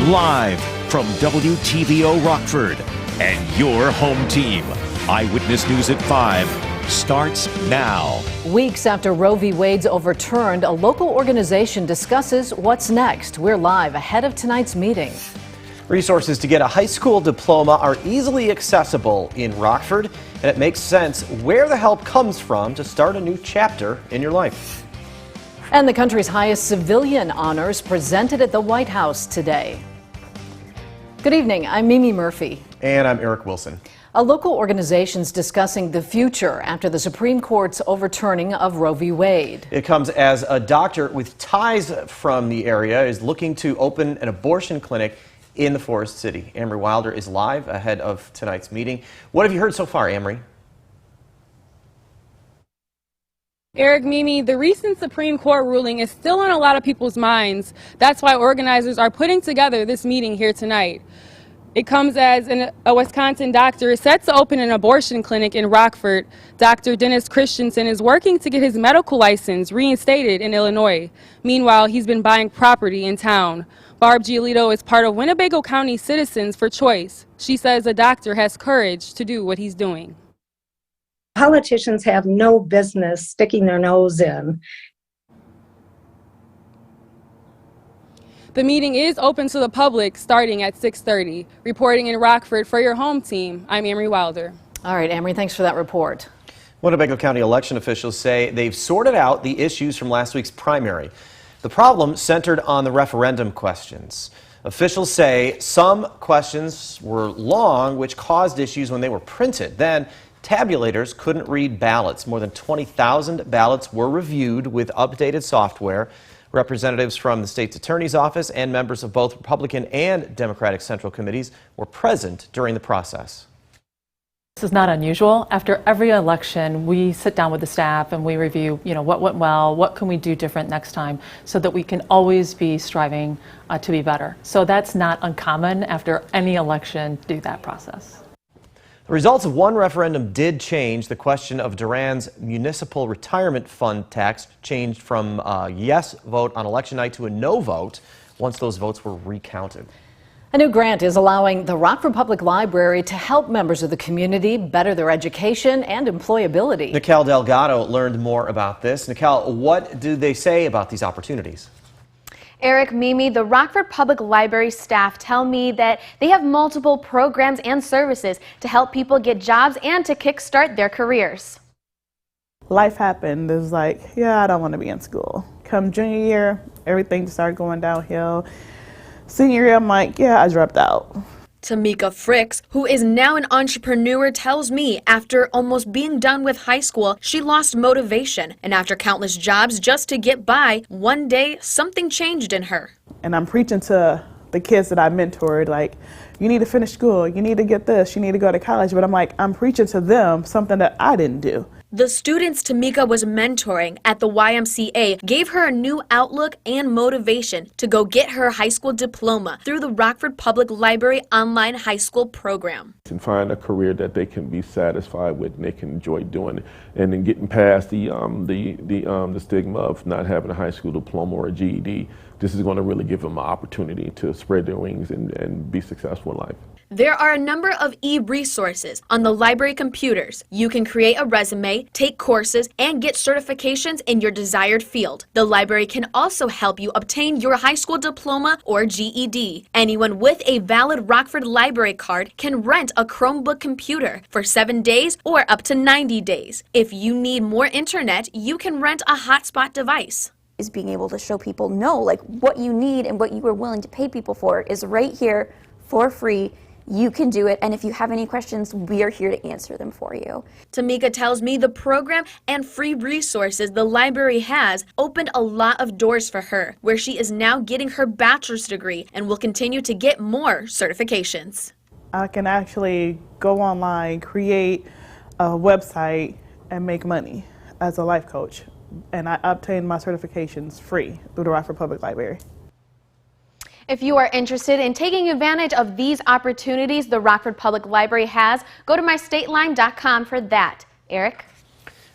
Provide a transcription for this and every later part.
Live from WTVO Rockford and your home team. Eyewitness News at 5 starts now. Weeks after Roe v. Wade's overturned, a local organization discusses what's next. We're live ahead of tonight's meeting. Resources to get a high school diploma are easily accessible in Rockford, and it makes sense where the help comes from to start a new chapter in your life. And the country's highest civilian honors presented at the White House today. Good evening, I'm Mimi Murphy. And I'm Eric Wilson. A local organization's discussing the future after the Supreme Court's overturning of Roe v. Wade. It comes as a doctor with ties from the area is looking to open an abortion clinic in the Forest City. Amory Wilder is live ahead of tonight's meeting. What have you heard so far, Amory? Eric, Mimi, the recent Supreme Court ruling is still on a lot of people's minds. That's why organizers are putting together this meeting here tonight. It comes as a Wisconsin doctor is set to open an abortion clinic in Rockford. Dr. Dennis Christensen is working to get his medical license reinstated in Illinois. Meanwhile, he's been buying property in town. Barb Giolito is part of Winnebago County Citizens for Choice. She says a doctor has courage to do what he's doing. Politicians have no business sticking their nose in. The meeting is open to the public starting at 6:30. Reporting in Rockford for your home team, I'm Amory Wilder. All right, Amory, thanks for that report. Winnebago County election officials say they've sorted out the issues from last week's primary. The problem centered on the referendum questions. Officials say some questions were long, which caused issues when they were printed. Then tabulators couldn't read ballots. More than 20,000 ballots were reviewed with updated software. Representatives from the state's attorney's office and members of both Republican and Democratic Central Committees were present during the process. This is not unusual. After every election, we sit down with the staff and we review, what went well, what can we do different next time, so that we can always be striving to be better. So that's not uncommon after any election to do that process. The results of one referendum did change. The question of Durand's municipal retirement fund tax changed from a yes vote on election night to a no vote once those votes were recounted. A new grant is allowing the Rockford Public Library to help members of the community better their education and employability. Nicole Delgado learned more about this. Nicole, what do they say about these opportunities? Eric, Mimi, the Rockford Public Library staff tell me that they have multiple programs and services to help people get jobs and to kickstart their careers. Life happened. It was like, I don't want to be in school. Come junior year, everything started going downhill. Senior year, I'm like, I dropped out. Tamika Fricks, who is now an entrepreneur, tells me after almost being done with high school, she lost motivation. And after countless jobs just to get by, one day something changed in her. And I'm preaching to the kids that I mentored, like, you need to finish school, you need to get this, you need to go to college. But I'm preaching to them something that I didn't do. The students Tamika was mentoring at the YMCA gave her a new outlook and motivation to go get her high school diploma through the Rockford Public Library online high school program. And find a career that they can be satisfied with and they can enjoy doing it. And then getting past the stigma of not having a high school diploma or a GED, this is going to really give them an opportunity to spread their wings and be successful in life. There are a number of e-resources on the library computers. You can create a resume, take courses, and get certifications in your desired field. The library can also help you obtain your high school diploma or GED. Anyone with a valid Rockford Library card can rent a Chromebook computer for 7 days or up to 90 days. If you need more internet, you can rent a hotspot device. Is being able to show people, what you need and what you are willing to pay people for is right here for free. You can do it, and if you have any questions, we are here to answer them for you. Tamika tells me the program and free resources the library has opened a lot of doors for her, where she is now getting her bachelor's degree and will continue to get more certifications. I can actually go online, create a website, and make money as a life coach. And I obtained my certifications free through the Rockford Public Library. If you are interested in taking advantage of these opportunities the Rockford Public Library has, go to mystateline.com for that. Eric?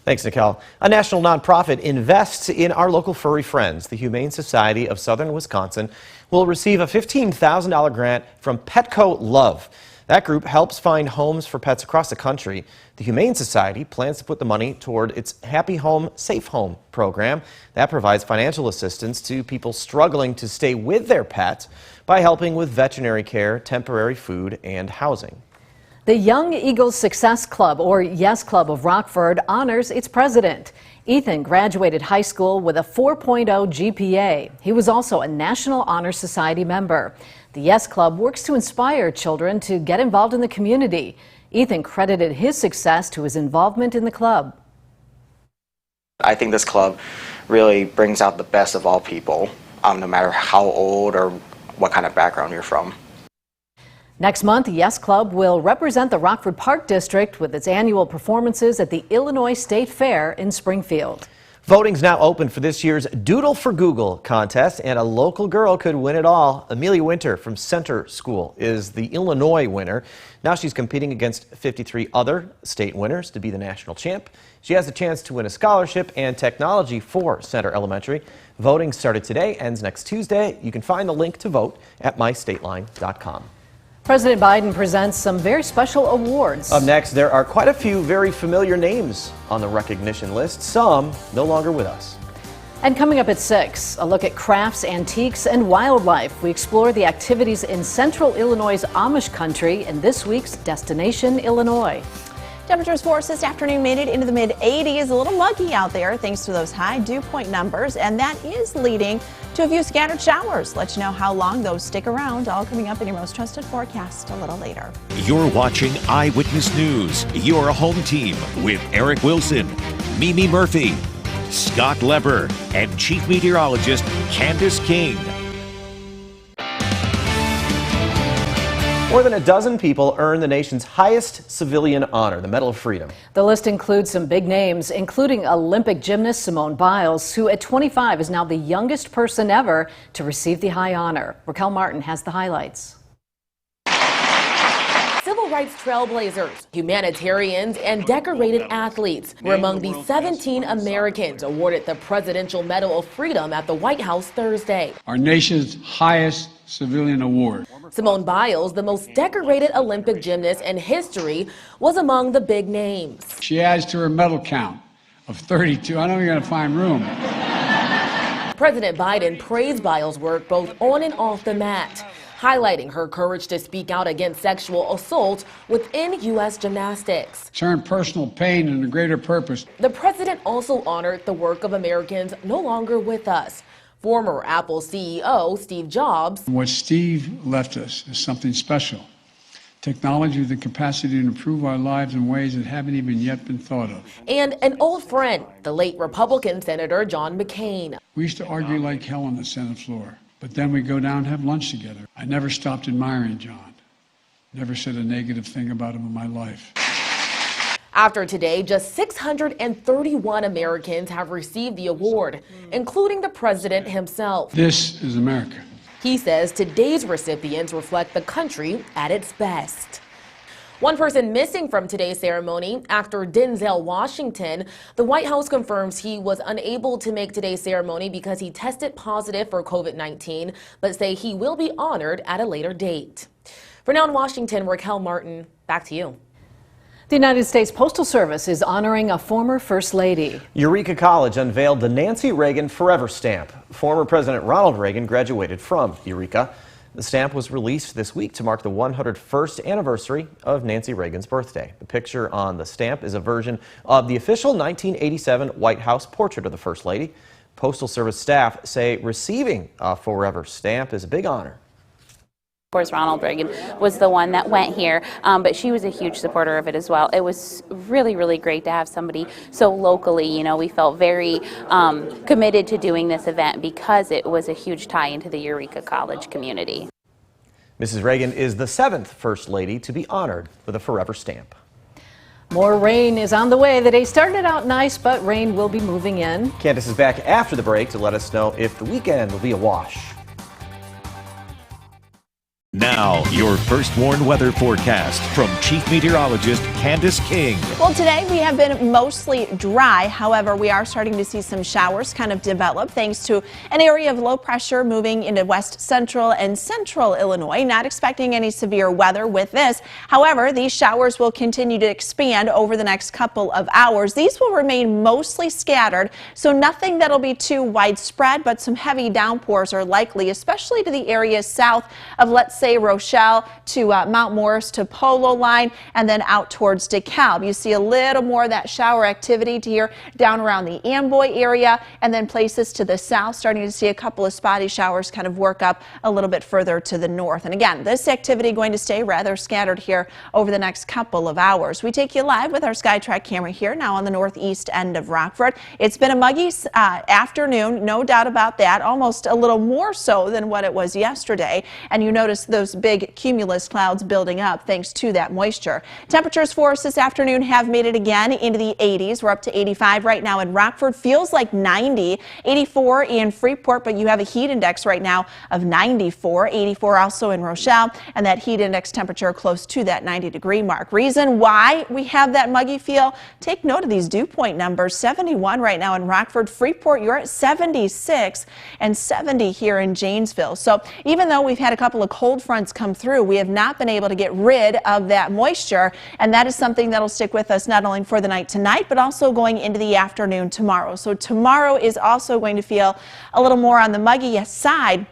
Thanks, Nicole. A national nonprofit invests in our local furry friends. The Humane Society of Southern Wisconsin will receive a $15,000 grant from Petco Love. That group helps find homes for pets across the country. The Humane Society plans to put the money toward its Happy Home, Safe Home program. That provides financial assistance to people struggling to stay with their pet by helping with veterinary care, temporary food, and housing. The Young Eagles Success Club, or YES Club of Rockford, honors its president. Ethan graduated high school with a 4.0 GPA. He was also a National Honor Society member. The YES Club works to inspire children to get involved in the community. Ethan credited his success to his involvement in the club. I think this club really brings out the best of all people, no matter how old or what kind of background you're from. Next month, the YES Club will represent the Rockford Park District with its annual performances at the Illinois State Fair in Springfield. Voting's now open for this year's Doodle for Google contest, and a local girl could win it all. Amelia Winter from Center School is the Illinois winner. Now she's competing against 53 other state winners to be the national champ. She has a chance to win a scholarship and technology for Center Elementary. Voting started today, ends next Tuesday. You can find the link to vote at mystateline.com. President Biden presents some very special awards. Up next, there are quite a few very familiar names on the recognition list, some no longer with us. And coming up at 6, a look at crafts, antiques, and wildlife. We explore the activities in central Illinois' Amish country in this week's Destination Illinois. Temperatures for us this afternoon made it into the mid-80s. A little muggy out there thanks to those high dew point numbers, and that is leading to a few scattered showers. Let you know how long those stick around. All coming up in your most trusted forecast a little later. You're watching Eyewitness News, your home team with Eric Wilson, Mimi Murphy, Scott Leber, and Chief Meteorologist Candace King. More than a dozen people earn the nation's highest civilian honor, the Medal of Freedom. The list includes some big names, including Olympic gymnast Simone Biles, who at 25 is now the youngest person ever to receive the high honor. Raquel Martin has the highlights. Civil rights trailblazers, humanitarians, and decorated athletes were among the 17 Americans awarded the Presidential Medal of Freedom at the White House Thursday. Our nation's highest civilian award. Simone Biles, the most decorated Olympic gymnast in history, was among the big names. She adds to her medal count of 32. I know you're going to find room. President Biden praised Biles' work both on and off the mat, highlighting her courage to speak out against sexual assault within U.S. gymnastics. Turn personal pain into greater purpose. The president also honored the work of Americans no longer with us. Former Apple CEO Steve Jobs. What Steve left us is something special. Technology with the capacity to improve our lives in ways that haven't even yet been thought of. And an old friend, the late Republican Senator John McCain. We used to argue like hell on the Senate floor, but then we'd go down and have lunch together. I never stopped admiring John. Never said a negative thing about him in my life. After today, just 631 Americans have received the award, including the president himself. This is America. He says today's recipients reflect the country at its best. One person missing from today's ceremony, actor Denzel Washington. The White House confirms he was unable to make today's ceremony because he tested positive for COVID-19, but say he will be honored at a later date. For now in Washington, Raquel Martin, back to you. The United States Postal Service is honoring a former First Lady. Eureka College unveiled the Nancy Reagan Forever Stamp. Former President Ronald Reagan graduated from Eureka. The stamp was released this week to mark the 101st anniversary of Nancy Reagan's birthday. The picture on the stamp is a version of the official 1987 White House portrait of the First Lady. Postal Service staff say receiving a Forever Stamp is a big honor. Of course, Ronald Reagan was the one that went here, but she was a huge supporter of it as well. It was really, really great to have somebody so locally. You know, we felt very committed to doing this event because it was a huge tie into the Eureka College community. Mrs. Reagan is the 7th First Lady to be honored with a Forever Stamp. More rain is on the way. The day started out nice, but rain will be moving in. Candace is back after the break to let us know if the weekend will be a wash. Now, your first warned weather forecast from Chief Meteorologist Candace King. Well, today we have been mostly dry. However, we are starting to see some showers kind of develop thanks to an area of low pressure moving into west central and central Illinois. Not expecting any severe weather with this. However, these showers will continue to expand over the next couple of hours. These will remain mostly scattered, so nothing that'll be too widespread, but some heavy downpours are likely, especially to the areas south of, let's say, Rochelle to Mount Morris to Polo line, and then out towards DeKalb. You see a little more of that shower activity here down around the Amboy area, and then places to the south starting to see a couple of spotty showers kind of work up a little bit further to the north. And again, this activity going to stay rather scattered here over the next couple of hours. We take you live with our SkyTrack camera here now on the northeast end of Rockford. It's been a muggy afternoon, no doubt about that, almost a little more so than what it was yesterday. And you notice those big cumulus clouds building up thanks to that moisture. Temperatures for us this afternoon have made it again into the 80s. We're up to 85 right now in Rockford. Feels like 90, 84 in Freeport, but you have a heat index right now of 94, 84 also in Rochelle, and that heat index temperature close to that 90-degree mark. Reason why we have that muggy feel, take note of these dew point numbers. 71 right now in Rockford. Freeport, you're at 76, and 70 here in Janesville. So even though we've had a couple of cold fronts come through, we have not been able to get rid of that moisture, and that is something that'll stick with us not only for the night tonight, but also going into the afternoon tomorrow. So tomorrow is also going to feel a little more on the muggy side,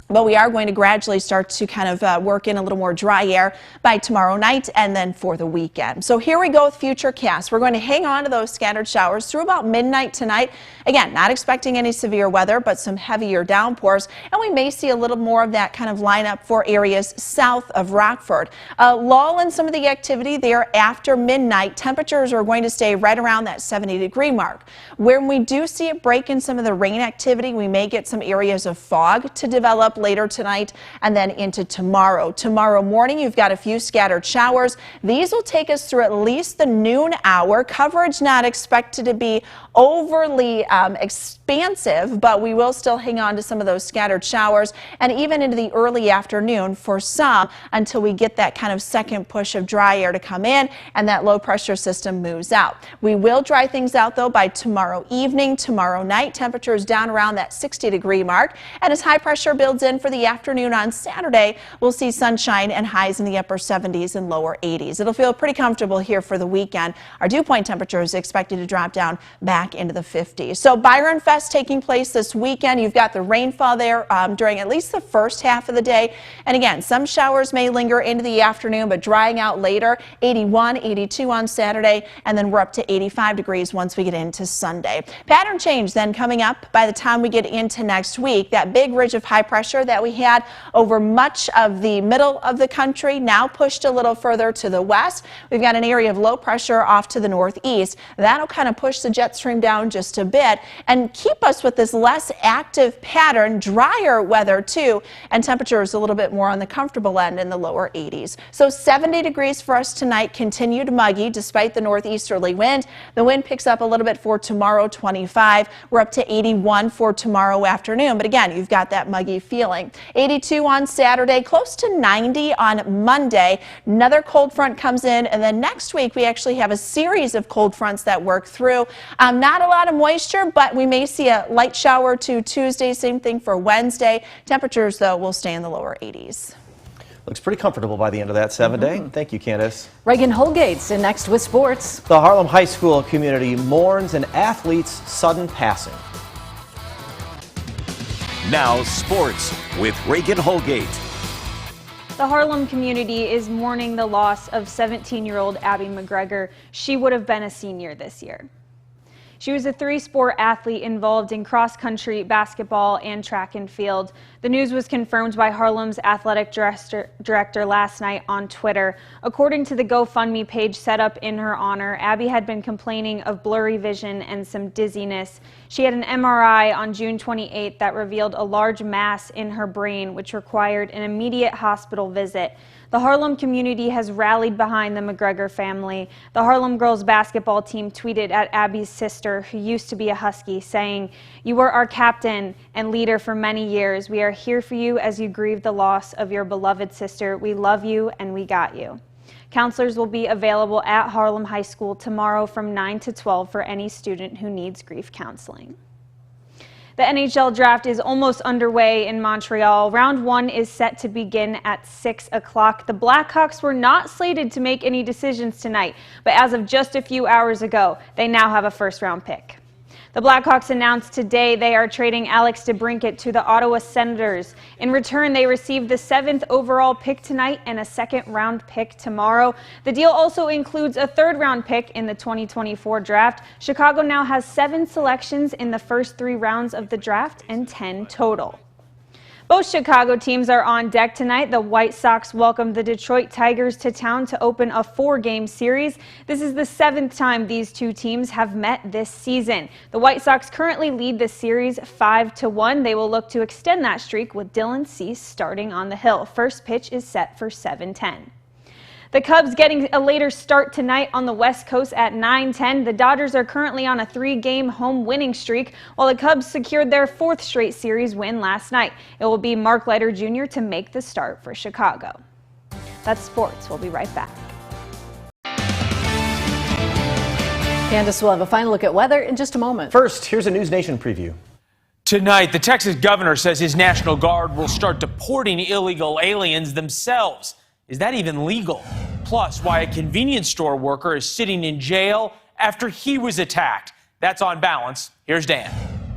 but we are going to gradually start to kind of work in a little more dry air by tomorrow night and then for the weekend. So here we go with Futurecast. We're going to hang on to those scattered showers through about midnight tonight. Again, not expecting any severe weather, but some heavier downpours. And we may see a little more of that kind of lineup for areas south of Rockford. Lull in some of the activity there after midnight. Temperatures are going to stay right around that 70-degree mark. When we do see it break in some of the rain activity, we may get some areas of fog to develop later tonight and then into tomorrow. Tomorrow morning, you've got a few scattered showers. These will take us through at least the noon hour. Coverage not expected to be overly expansive, but we will still hang on to some of those scattered showers and even into the early afternoon for some until we get that kind of second push of dry air to come in and that low pressure system moves out. We will dry things out though by tomorrow evening, tomorrow night. Temperatures down around that 60-degree mark, and as high pressure builds in for the afternoon on Saturday, we'll see sunshine and highs in the upper 70s and lower 80s. It'll feel pretty comfortable here for the weekend. Our dew point temperature is expected to drop down back into the 50s. So Byron Fest taking place this weekend. You've got the rainfall there during at least the first half of the day. And again, some showers may linger into the afternoon, but drying out later. 81, 82 on Saturday, and then we're up to 85 degrees once we get into Sunday. Pattern change then coming up by the time we get into next week. That big ridge of high pressure that we had over much of the middle of the country now pushed a little further to the west. We've got an area of low pressure off to the northeast. That'll kind of push the jet stream down just a bit and keep us with this less active pattern, drier weather too, and temperatures a little bit more on the comfortable end in the lower 80s. So 70 degrees for us tonight, continued muggy despite the northeasterly wind. The wind picks up a little bit for tomorrow, 25. We're up to 81 for tomorrow afternoon, but again, you've got that muggy feeling. 82 on Saturday, close to 90 on Monday. Another cold front comes in, and then next week we actually have a series of cold fronts that work through. Not a lot of moisture, but we may see a light shower to Tuesday. Same thing for Wednesday. Temperatures, though, will stay in the lower 80s. Looks pretty comfortable by the end of that 7-day. Thank you, Candace. Reagan Holgate's in next with sports. The Harlem High School community mourns an athlete's sudden passing. Now sports with Reagan Holgate. The Harlem community is mourning the loss of 17-year-old Abby McGregor. She would have been a senior this year. She was a three-sport athlete involved in cross-country, basketball, and track and field. The news was confirmed by Harlem's athletic director last night on Twitter. According to the GoFundMe page set up in her honor, Abby had been complaining of blurry vision and some dizziness. She had an MRI on June 28th that revealed a large mass in her brain, which required an immediate hospital visit. The Harlem community has rallied behind the McGregor family. The Harlem girls basketball team tweeted at Abby's sister, who used to be a Husky, saying, "You were our captain and leader for many years. We are here for you as you grieve the loss of your beloved sister. We love you and we got you. Counselors will be available at Harlem High School tomorrow from 9 to 12 for any student who needs grief counseling. The NHL draft is almost underway in Montreal. Round 1 is set to begin at 6 o'clock. The Blackhawks were not slated to make any decisions tonight, but as of just a few hours ago, they now have a first-round pick. The Blackhawks announced today they are trading Alex DeBrincat to the Ottawa Senators. In return, they received the 7th overall pick tonight and a second-round pick tomorrow. The deal also includes a third-round pick in the 2024 draft. Chicago now has 7 selections in the first 3 rounds of the draft and 10 total. Both Chicago teams are on deck tonight. The White Sox welcomed the Detroit Tigers to town to open a 4-game series. This is the 7th time these two teams have met this season. The White Sox currently lead the series 5-1. They will look to extend that streak with Dylan Cease starting on the hill. First pitch is set for 7:10. The Cubs getting a later start tonight on the West Coast at 9:10. The Dodgers are currently on a 3-game home winning streak, while the Cubs secured their 4th straight series win last night. It will be Mark Leiter Jr. to make the start for Chicago. That's sports. We'll be right back. Candace will have a final look at weather in just a moment. First, here's a News Nation preview. Tonight, the Texas governor says his National Guard will start deporting illegal aliens themselves. Is that even legal? Plus, why a convenience store worker is sitting in jail after he was attacked. That's On Balance. Here's Dan.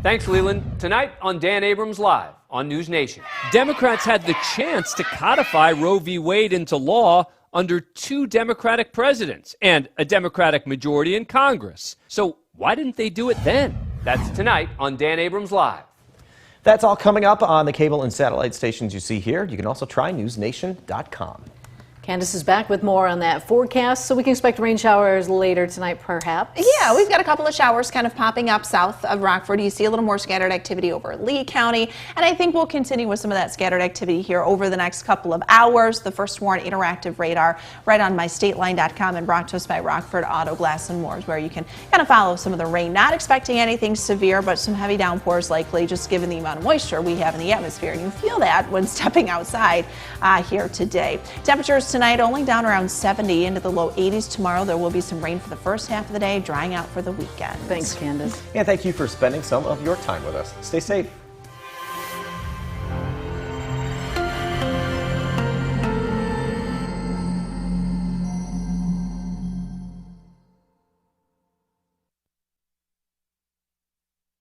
Thanks, Leland. Tonight on Dan Abrams Live on News Nation. Democrats had the chance to codify Roe v. Wade into law under 2 Democratic presidents and a Democratic majority in Congress. So why didn't they do it then? That's tonight on Dan Abrams Live. That's all coming up on the cable and satellite stations you see here. You can also try newsnation.com. Candace is back with more on that forecast, so we can expect rain showers later tonight, perhaps. Yeah, we've got a couple of showers kind of popping up south of Rockford. You see a little more scattered activity over Lee County, and I think we'll continue with some of that scattered activity here over the next couple of hours. The first warn interactive radar right on mystateline.com and brought to us by Rockford Auto Glass and More, where you can kind of follow some of the rain. Not expecting anything severe, but some heavy downpours likely, just given the amount of moisture we have in the atmosphere. And you feel that when stepping outside here today. Temperatures tonight only down around 70 into the low 80s tomorrow. There will be some rain for the first half of the day, drying out for the weekend. Thanks, Candace. And thank you for spending some of your time with us. Stay safe.